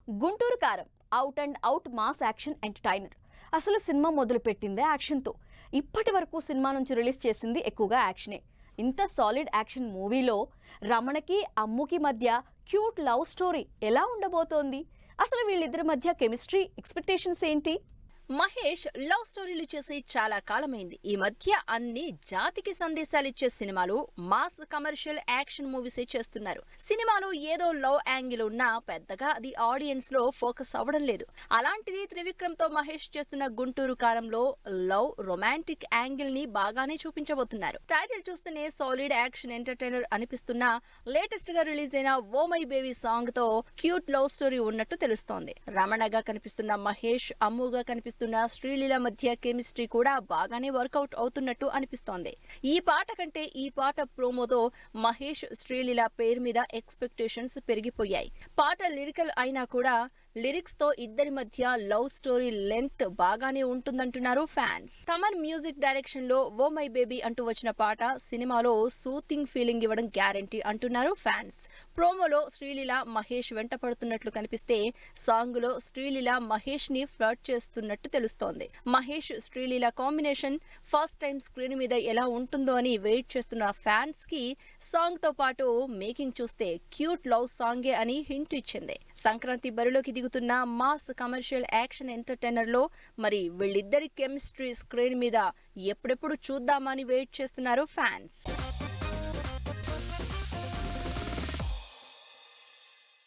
గుంటూరు కారం out and out mass action entertainer. అసలు cinema మొదలు పెట్టిందే యాక్షన్తో. ఇప్పటి వరకు సినిమా నుంచి రిలీజ్ చేసింది ఎక్కువగా యాక్షనే. ఇంత సాలిడ్ యాక్షన్ మూవీలో రమణకి అమ్ముకి మధ్య క్యూట్ లవ్ స్టోరీ ఎలా ఉండబోతోంది? అసలు వీళ్ళిద్దరి మధ్య కెమిస్ట్రీ ఎక్స్పెక్టేషన్స్ ఏంటి? మహేష్ లవ్ స్టోరీలు చేసి చాలా కాలమైంది. ఈ మధ్య అన్ని జాతికి సందేశాలిచ్చే సినిమాలు, మాస్ కమర్షియల్ యాక్షన్ మూవీసే చేస్తున్నారు. సినిమాలో ఏదో లవ్ యాంగిల్ ఉన్నా పెద్దగా అది ఆడియన్స్ లో ఫోకస్ అవ్వడం లేదు. అలాంటిది త్రివిక్రమ్ తో మహేష్ చేస్తున్న గుంటూరు కారంలో లవ్ రొమాంటిక్ యాంగిల్ ని బాగానే చూపించబోతున్నారు. టైటిల్ చూస్తేనే సాలిడ్ యాక్షన్ ఎంటర్టైనర్ అనిపిస్తున్న లేటెస్ట్ గా రిలీజ్ అయిన ఓ మై బేబీ సాంగ్ తో క్యూట్ లవ్ స్టోరీ ఉన్నట్టు తెలుస్తోంది. రమణగా కనిపిస్తున్న మహేష్, అమ్ముగా కనిపిస్తున్న శ్రీలీల మధ్య కెమిస్ట్రీ కూడా బాగానే వర్కౌట్ అవుతున్నట్టు అనిపిస్తోంది. ఈ పాట కంటే ఈ పాట ప్రోమోతో మహేష్, శ్రీలీల పేరు మీద ఎక్స్పెక్టేషన్స్ పెరిగిపోయాయి. పాట లిరికల్ అయినా కూడా లిరిక్స్ తో ఇద్దరి మధ్య లవ్ స్టోరీ లెంత్ బాగానే ఉంటుందంటున్నారు ఫ్యాన్స్. తమన్ మ్యూజిక్ డైరెక్షన్ లో ఓ మై బేబీ అంటూ వచ్చిన పాట సినిమాలో సూతింగ్ ఫీలింగ్ ఇవ్వడం గ్యారంటీ అంటున్నారు ఫ్యాన్స్. ప్రోమోలో శ్రీలీల మహేష్ వెంట పడుతున్నట్లు కనిపిస్తే సాంగ్ లో శ్రీలీల మహేష్ ని ఫ్లర్ట్ చేస్తున్నట్టు తెలుస్తోంది. Mahesh, Sreeleela combination first time screen మీద ఎలా ఉంటుందో అని వెయిట్ చేస్తున్న ఫ్యాన్స్ కి సాంగ్ తో పాటు మేకింగ్ చూస్తే క్యూట్ లవ్ సాంగే అని హింట్ ఇచ్చింది. సంక్రాంతి బరిలోకి దిగుతున్న మాస్ కమర్షియల్ యాక్షన్ ఎంటర్టైనర్ లో మరి వీళ్ళిద్దరి కెమిస్ట్రీ స్క్రీన్ మీద ఎప్పుడెప్పుడు చూద్దామని వెయిట్ చేస్తున్నారు ఫ్యాన్స్.